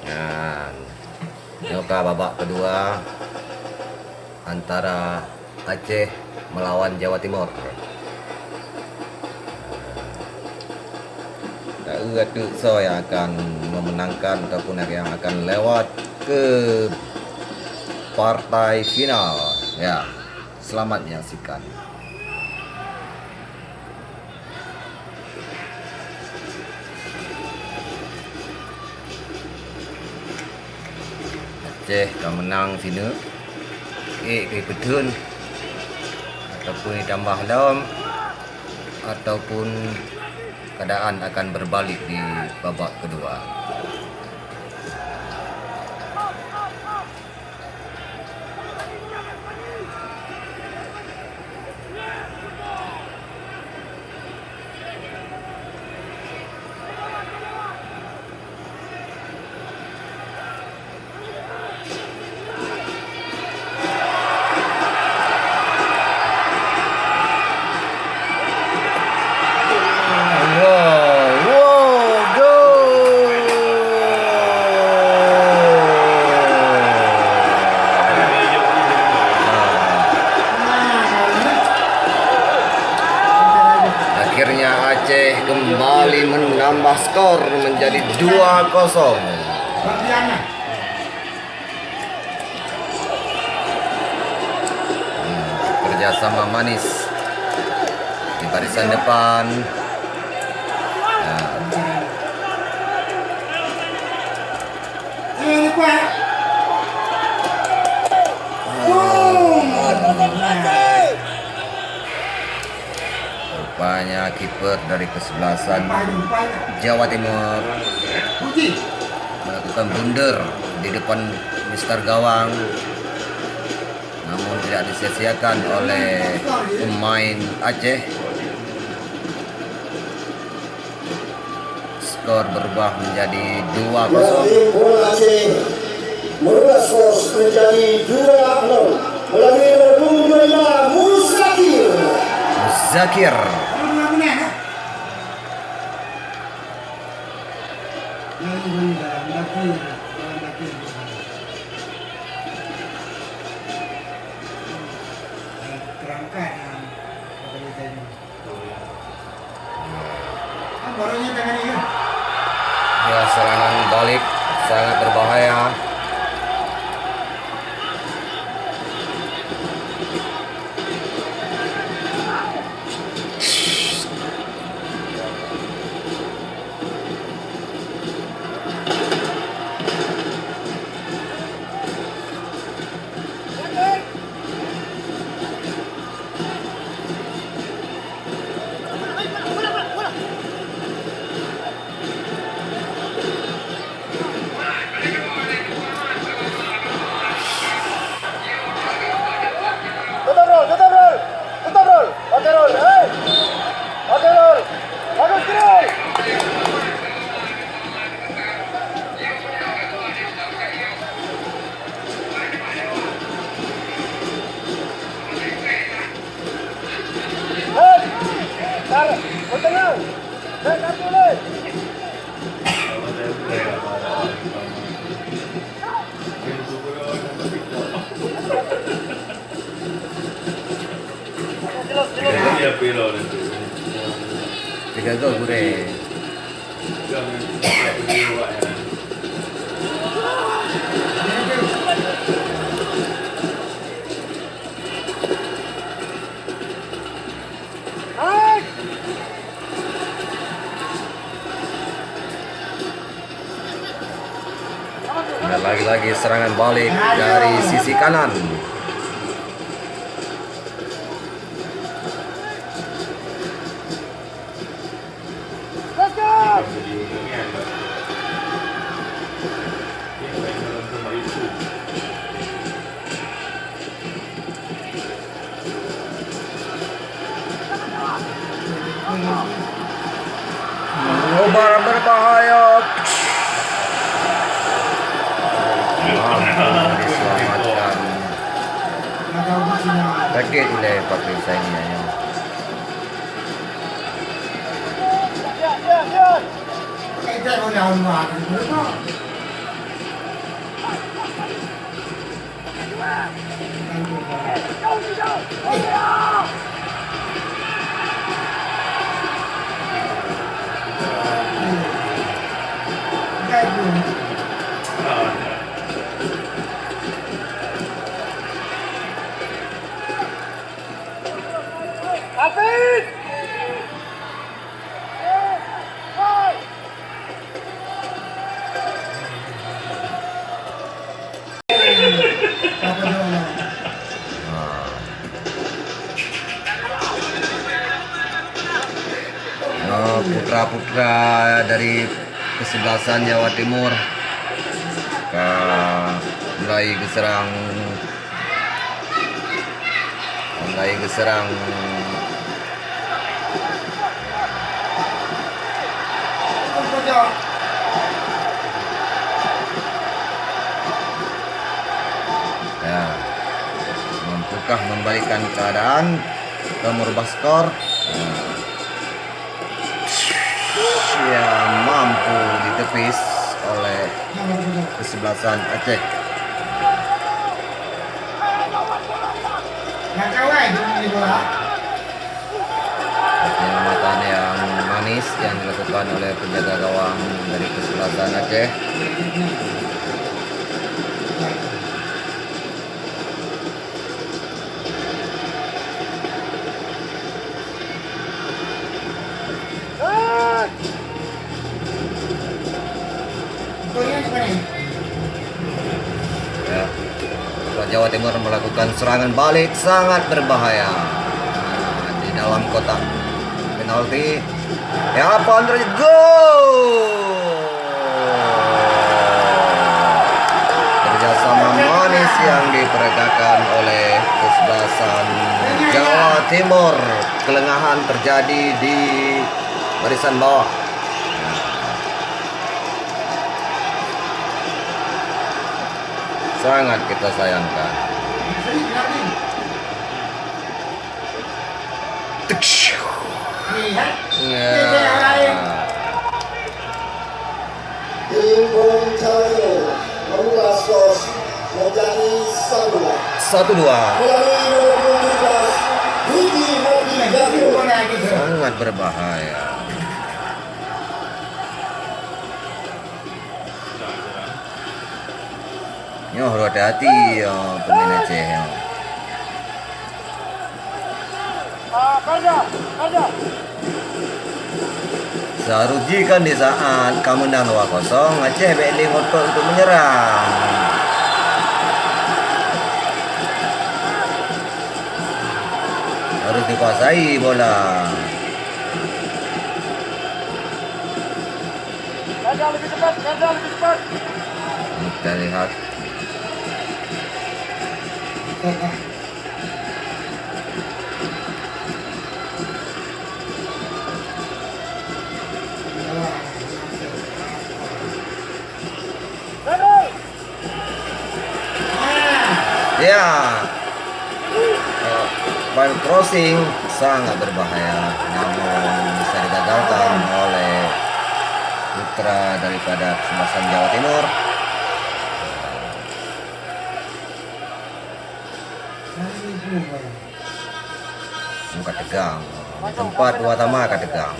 Nah, Yoka babak kedua antara Aceh melawan Jawa Timur. Itu so yang akan memenangkan ataupun yang akan lewat ke partai final. Ya, selamat menyaksikan. Aceh akan menang sini. Ke Bedun ataupun ditambah dalam ataupun keadaan akan berbalik di babak kedua. Akhirnya Aceh kembali menambah skor menjadi 2-0. Kerjasama manis di barisan depan. Rupanya kiper dari kesebelasan Jawa Timur melakukan blunder di depan Mister Gawang, namun tidak disia-siakan oleh pemain Aceh. Skor berubah menjadi 2-0. Aceh merubah skor menjadi 2-0 melalui nomor 25 Muzakir. Ya, serangan balik sangat berbahaya. Tiga gol Bure. Dan lagi-lagi serangan balik dari sisi kanan. Ngobar berbahaya. Diselamatkan. Kaget oleh Pak Hussein ini. Putra-putra dari kesebelasan Jawa Timur mulai geserang ya, mampukah membalikan keadaan atau merubah skor? Ya, mampu ditepis oleh kesebelasan Aceh. Penyelamatan yang manis yang dilakukan oleh penjaga gawang dari kesebelasan Aceh. Ya, Jawa Timur melakukan serangan balik sangat berbahaya di dalam kotak penalti. Ya, Andre gol! Kerjasama manis yang diperagakan oleh kesebelasan Jawa Timur. Kelengahan terjadi di barisan bawah. Sangat kita sayangkan. Ya. Tim Bom Cahyo membuka skor menjadi 1-2. 1-2. Melalui nomor 17, Budi Hadi Gafir. Sangat berbahaya. Yo, harus hati-hati ya pemain Aceh ya. Seharusnya kan di saat kamu menang 2-0, Aceh balik ngotot untuk menyerang. Harus dikuasai bola. Lebih cepat. Kita lihat. Ya, ball crossing sangat berbahaya, namun bisa digagalkan oleh putra daripada kesebelasan Jawa Timur. Muka tegang, di tempat Watama tegang.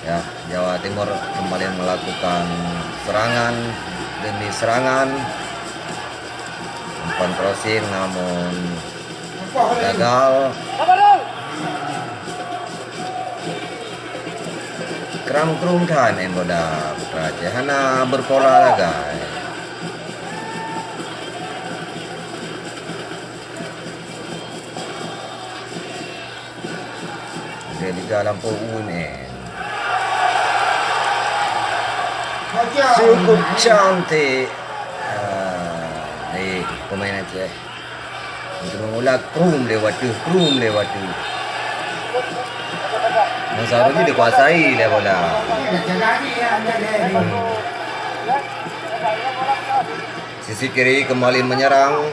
Ya, Jawa Timur kembali melakukan serangan demi serangan. Umpan crossing namun gagal. Kerang kan emboda putra Aceh hana berpola laga. Dia di dalam UMN. Cukup cantik. Pemain Aceh untuk mengulang krum lewat tu. Seharusnya dikuasai dia bola. Sisi kiri kembali menyerang.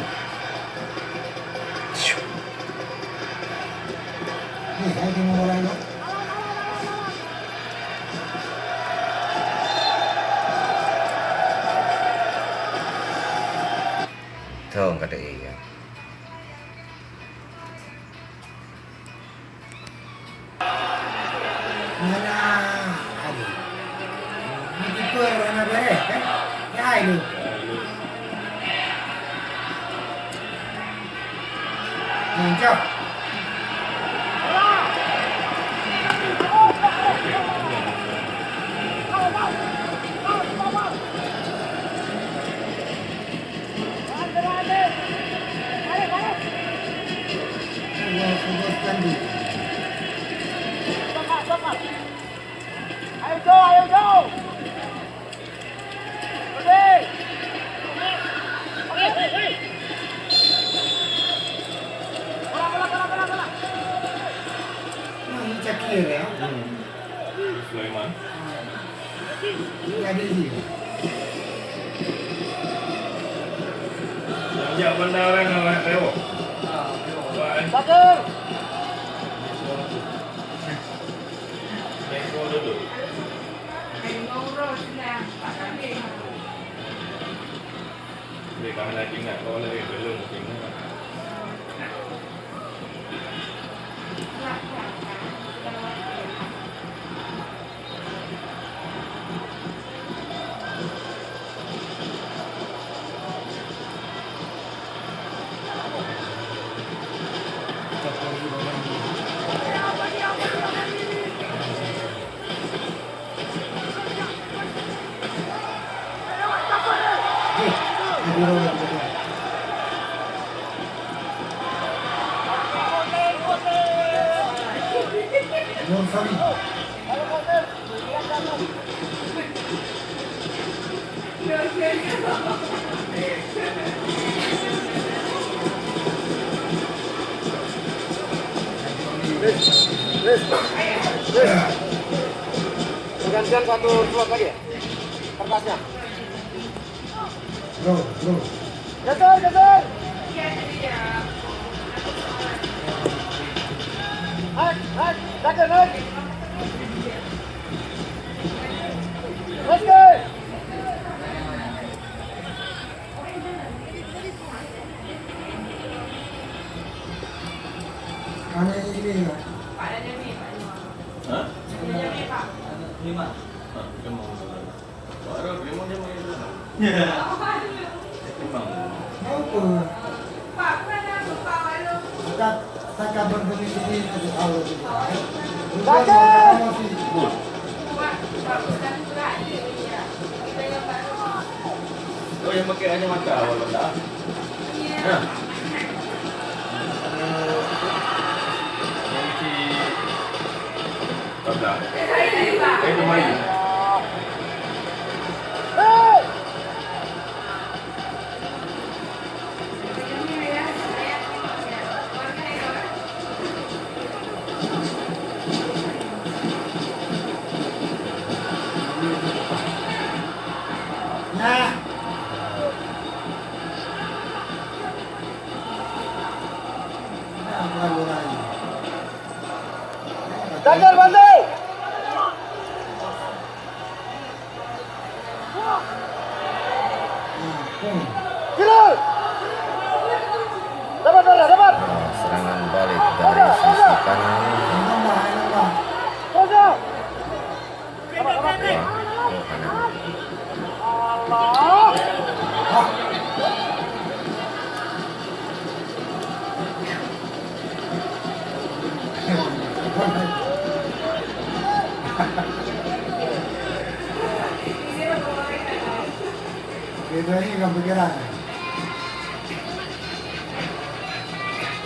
Mantap. Ayo Jo, ayo Jo. Oke. Bola. Ini cekir ya. Sulaiman. Ini ada ini. Ya benda orang orang tewok. Bakar. Neko dulu. Để kami lagi ingat kalau lagi belum mungkin. Nur Fahmi. Gantian satu slot lagi ya? Kertasnya. Bro. Geser. Naik, naik. Let's go. Aneh ini ya. Hah? 5. Baru 5 dia mau itu. Ya. Apa? Saya kabar dari sini ke awal juga. Bakar. Bul. Oh yang pakai aja mata awal benda. Nah. Yang si Tabla. Kemarin. Hey. Nah. Gantian bandel. Kiri. Dapat. Serangan balik dari sisi kanan. Kosong. Ke kanan. Allah. Itu ini nggak bergerak.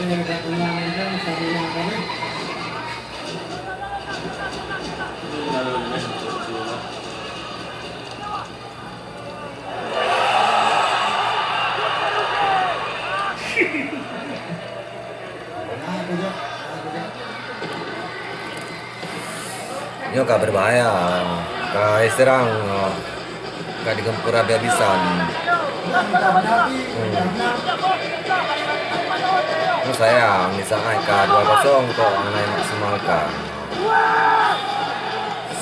Ini ada penyambung satu yang tadi. Nah, itu dia. Ini gak berbahaya. Kai serang gak digempur habis-habisan. Itu sayang di saat K2-0 kok Anai maksimalkan.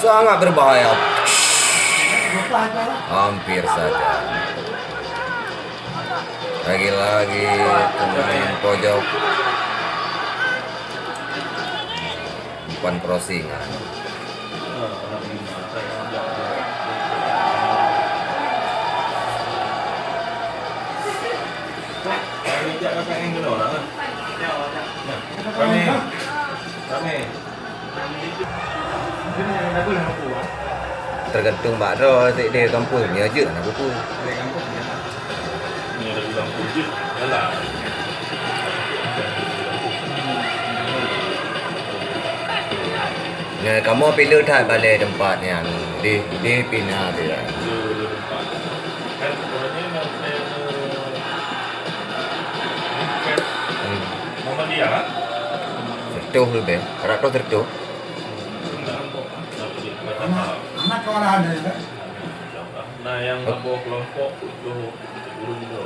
Sangat berbahaya. Hampir saja. Lagi-lagi pemain pojok umpan crossingan. Tidak kakak yang kena orang kan? Rame. Rame. Ini yang lagu lah aku. Tergantung Mbak Ro dia kampungnya je nak buku. Dari kampung dia. Ini ada bilang je. Yalah. Nah, kamu pilih tak balik tempat yang di pindah dia. Kan orangnya Muhammadiyah kan? Tertuh lebih. Harap tu tertuh. Anak kawan ada juga. Nah yang bawa kelompok itu turun dulu.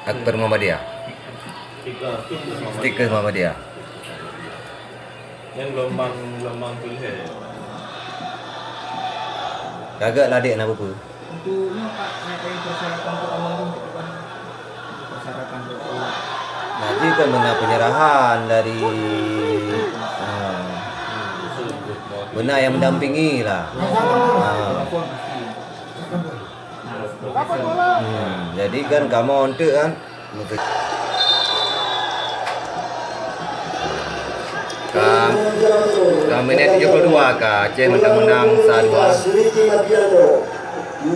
Akbar Muhammadiyah. Stiker Muhammadiyah. Yang gelombang pilihan. Kagak lah adik nak buku. Untuknya Pak, nak yang persyaratan untuk abang tu untuk depan. Persyaratan untuk Nanti kan benar penyerahan dari benar yang mendampingi lah. Jadi kan kamu untuk kan menit 72 kah Aceh menang-menang Sadwa. Ricky Matiano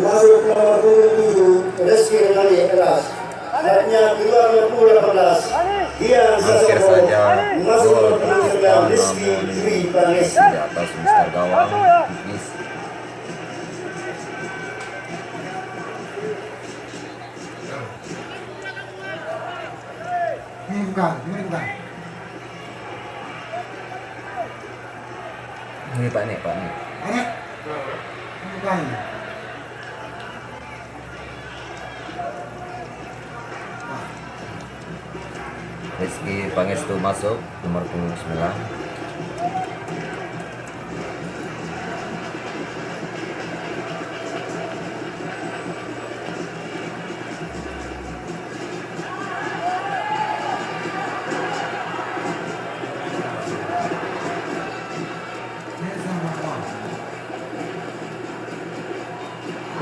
masuk nomor 27 Reski Renali Eras. Hanya keluar nomor 18 dia Hampir saja masuk gol nomor 19 Rizky Dwi Pangesi. di atas Mister Gawang tipis. Ini bukan. Ini Pak Nek. Ini bukan. Rizky Pangestu masuk nomor 9.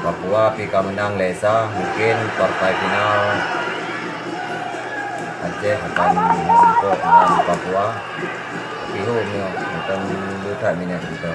Papua Pika menang Lesa, mungkin partai final Aceh akan untuk dengan Papua. Pihu ni akan lutat minat kita.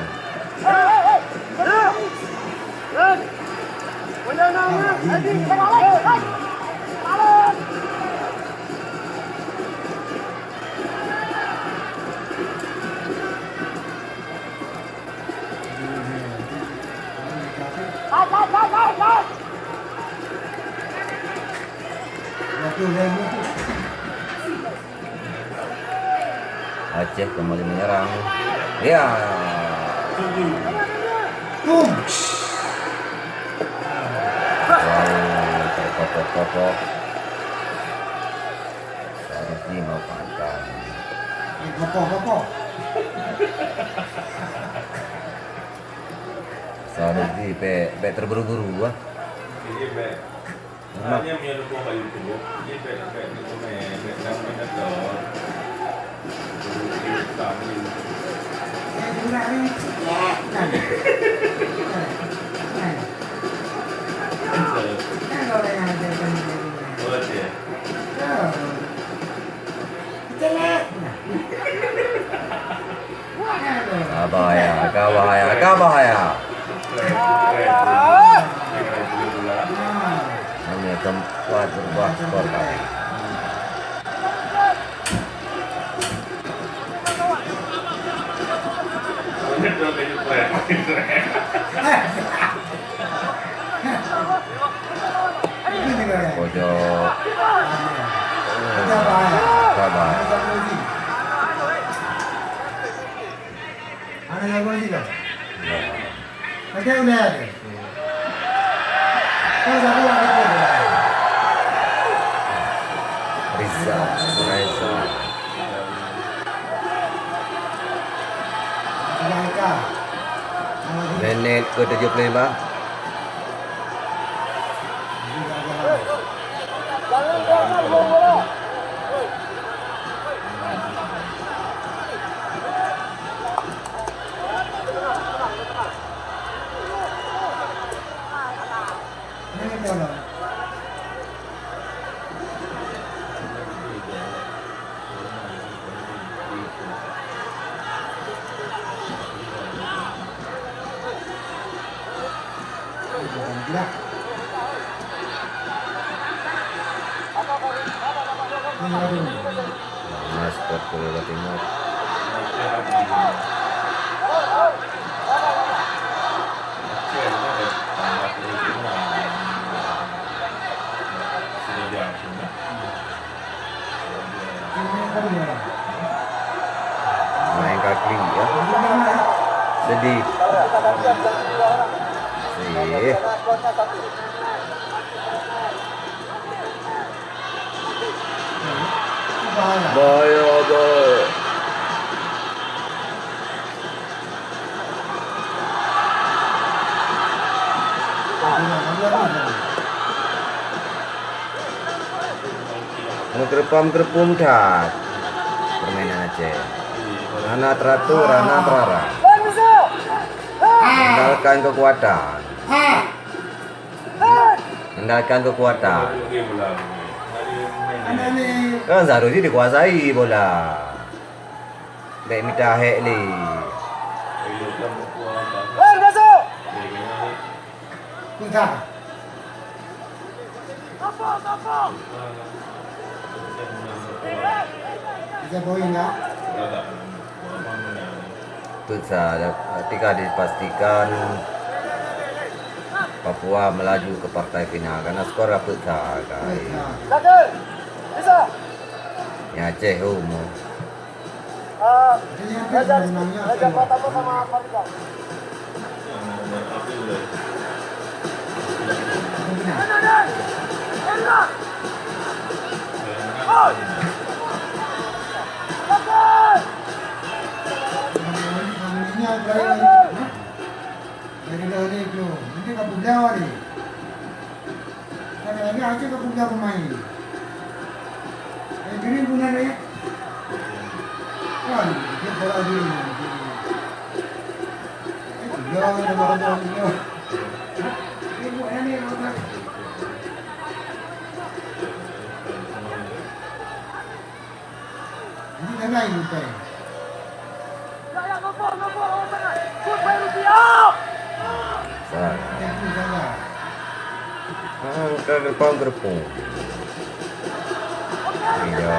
Aceh kembali menyerang. Ya. Wow, terpopok-popok. Sarji mau pantang. Sarji pe terburu-buru ah. Ini baik. Hanya punya lupa kat YouTube. Ini baik ni komen, baik nama datar. Kami. Kabahaya. Hanya tempat berubah skor kali. Pojok. Kabahaya. Ada lagu lagi tak? Ada udah ada. Kau satu lagi ada. Riza. Menit ke-75. Nah, spot Korea Timur. Main kaki ya. Sedih. Sedih. Bahaya boy. Gerpam dah permainan Aceh. Rana teratur, Rana terara. Mengandalkan kekuatan. Mengandalkan kekuatan. Kan seharusnya dikuasai bola. Dek minta hek ni. Putar. Bisa poin ya? Putar ketika dipastikan Papua melaju ke partai final karena skor putar guys. Ya Aceh umum. Dari itu, nanti kabudau ni. Kalau lagi aja kabudau pemain. Green punya ni. Kan, dia bola green. Jauh ada bola dia. Ini buat ni orang. Ini kan lain bukan. Gerpam. Iya.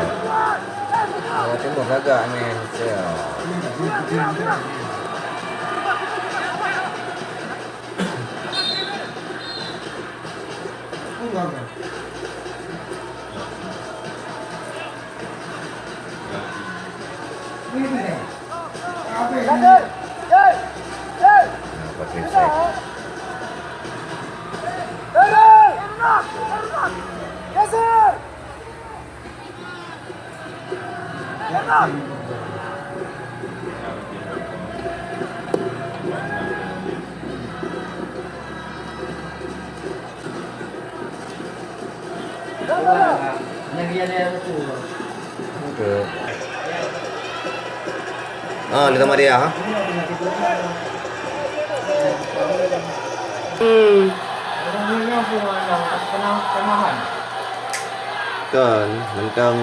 Jawa Timur agak aneh. Pakai set. Ah, lihat sama dia, ha? Kan, tentang